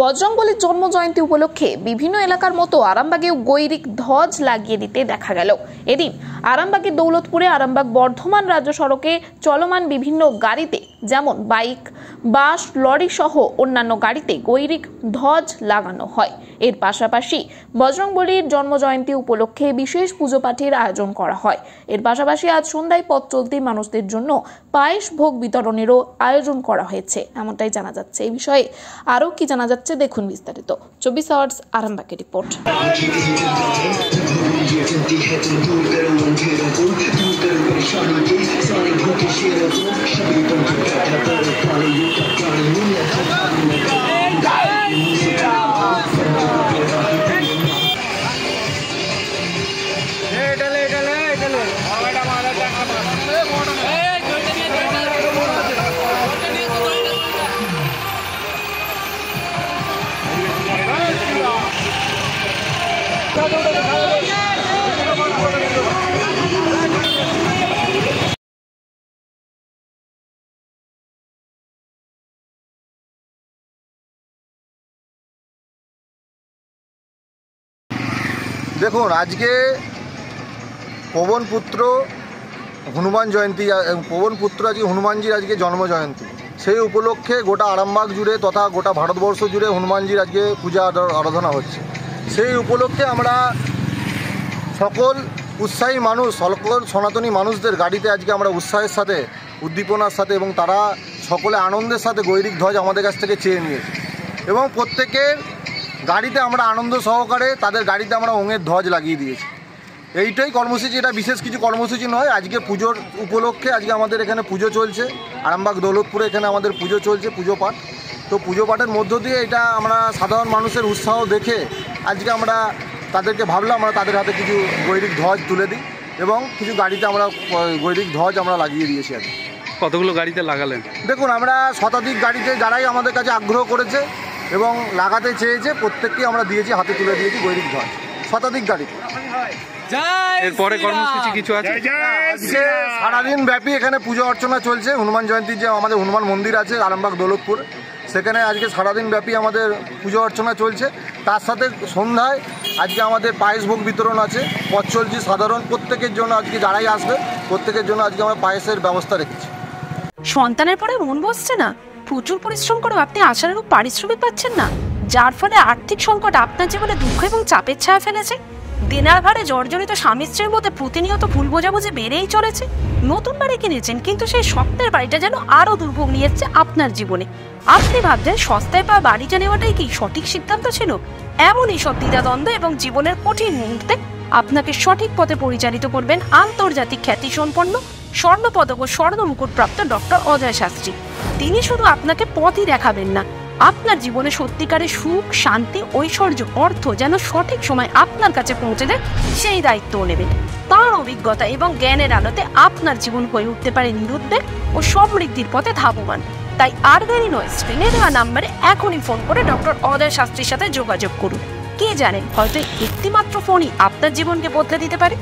বজরংবলীর জন্ম জয়ন্তী উপলক্ষে বিভিন্ন এলাকার মতো আরামবাগেও গৈরিক ধ্বজ লাগিয়ে দিতে দেখা গেল। এদিন আরামবাগের দৌলতপুরে আরামবাগ বর্ধমান রাজ্য সড়কে চলমান বিভিন্ন গাড়িতে যেমন বাইক, বাস, লরি সহ অন্যান্য গাড়িতে গৈরিক ধ্বজ লাগানো হয়। এর পাশাপাশি বজরংবলীর জন্ম জয়ন্তী উপলক্ষে বিশেষ পুজো পাঠের আয়োজন করা হয়। এর পাশাপাশি আজ সন্ধ্যায় পথ চলতি মানুষদের জন্য পায়েস ভোগ বিতরণেরও আয়োজন করা হয়েছে, এমনটাই জানা যাচ্ছে। এই বিষয়ে আরও কি জানা যাচ্ছে দেখুন বিস্তারিত। 24 আওয়ার্স আরামবাগের রিপোর্ট। দেখুন, আজকে পবনপুত্র হনুমান জয়ন্তী, পবনপুত্র আজকে হনুমানজির আজকে জন্ম জয়ন্তী। সেই উপলক্ষে গোটা আরামবাগ জুড়ে তথা গোটা ভারতবর্ষ জুড়ে হনুমানজির আজকে পূজা আরাধনা হচ্ছে। সেই উপলক্ষে আমরা সকল উৎসাহী মানুষ, সকল সনাতনী মানুষদের গাড়িতে আজকে আমরা উৎসাহের সাথে, উদ্দীপনার সাথে এবং তারা সকলে আনন্দের সাথে গৈরিক ধ্বজ আমাদের কাছ থেকে চেয়ে নিয়েছে এবং প্রত্যেকের গাড়িতে আমরা আনন্দ সহকারে তাদের গাড়িতে আমরা ওঙের ধ্বজ লাগিয়ে দিয়েছি। এইটাই কর্মসূচি, এটা বিশেষ কিছু কর্মসূচি নয়। আজকে পুজোর উপলক্ষে আজকে আমাদের এখানে পুজো চলছে, আরামবাগ দৌলতপুরে এখানে আমাদের পুজো চলছে, পুজো পাঠ। তো পুজো পাঠের মধ্য দিয়ে এটা আমরা সাধারণ মানুষের উৎসাহ দেখে আজকে আমরা তাদেরকে ভাবলাম আমরা তাদের হাতে কিছু গৈরিক ধ্বজ তুলে দিই এবং কিছু গাড়িতে আমরা গৈরিক ধ্বজ আমরা লাগিয়ে দিয়েছি। আর কতগুলো গাড়িতে লাগালেন? দেখুন, আমরা শতাধিক গাড়িতে যারাই আমাদের কাছে আগ্রহ করেছে এবং লাগাতে চেয়েছে প্রত্যেককে আমরা দিয়েছি, হাতে তুলে দিয়েছি গৈরিক ধ্বজ, শতাধিক গাড়িতে। এরপরে কর্মসূচি কিছু আছে? সারাদিন ব্যাপী এখানে পুজো অর্চনা চলছে। হনুমান জয়ন্তীর যে আমাদের হনুমান মন্দির আছে আরামবাগ দৌলতপুর, সেখানে আজকে সারাদিন ব্যাপী আমাদের পুজো অর্চনা চলছে। তার সাথে সন্ধ্যায় আজকে আমাদের পায়েস ভোগ বিতরণ আছে। পথ চলতি সাধারণ প্রত্যেকের জন্য আজকে যারাই আসবে প্রত্যেকের জন্য আজকে আমরা পায়েসের ব্যবস্থা রেখেছি। সন্তানের পরে মন বসছে না, প্রচুর পরিশ্রম করেও আপনি আশানুরূপ পারিশ্রমিক পাচ্ছেন না, যার ফলে আর্থিক সংকট আপনার জীবনে দুঃখ এবং চাপের ছায়া ফেলেছে। দেনার ভারে জর্জরিত স্বামী স্ত্রীর মধ্যে প্রতিনিয়ত ভুল বোঝাবুঝি বেড়েই চলেছে। নতুন বাড়ি কিনেছেন কিন্তু সেই স্বপ্নের বাড়িটা যেন আরো দুর্ভোগ নিয়ে এসেছে আপনার জীবনে। আপনি ভাবছেন সস্তায় পাওয়া বাড়িটা নেওয়াটাই কি সঠিক সিদ্ধান্ত ছিল? এমনই সব দ্বিধাদ্বন্দ্ব এবং জীবনের কঠিন মুহূর্তে আপনাকে সঠিক পথে পরিচালিত করবেন আন্তর্জাতিক খ্যাতিসম্পন্ন স্বর্ণপদক ও স্বর্ণ মুকুটপ্রাপ্ত ডক্টর অজয় শাস্ত্রী। তিনি শুধু আপনাকে পথই দেখাবেন না, আপনার জীবনে সত্যিকারের সুখ, শান্তি, ঐশ্বর্য, অর্থ যেন সঠিক সময় আপনার কাছে পৌঁছে দেয় সেই দায়িত্বও নেবেন। তাঁর অভিজ্ঞতা এবং জ্ঞানের আলোতে আপনার জীবন হয়ে উঠতে পারে নিরুদ্বেগ ও সমৃদ্ধির পথে ধাবমান। তাই আর দেরি নয়, স্ক্রিনে দেওয়া নাম্বারে এখনই ফোন করে ডক্টর অজয় শাস্ত্রীর সাথে যোগাযোগ করুন। কে জানেন, হয়তো একটি মাত্র ফোনই আপনার জীবনকে বদলে দিতে পারে।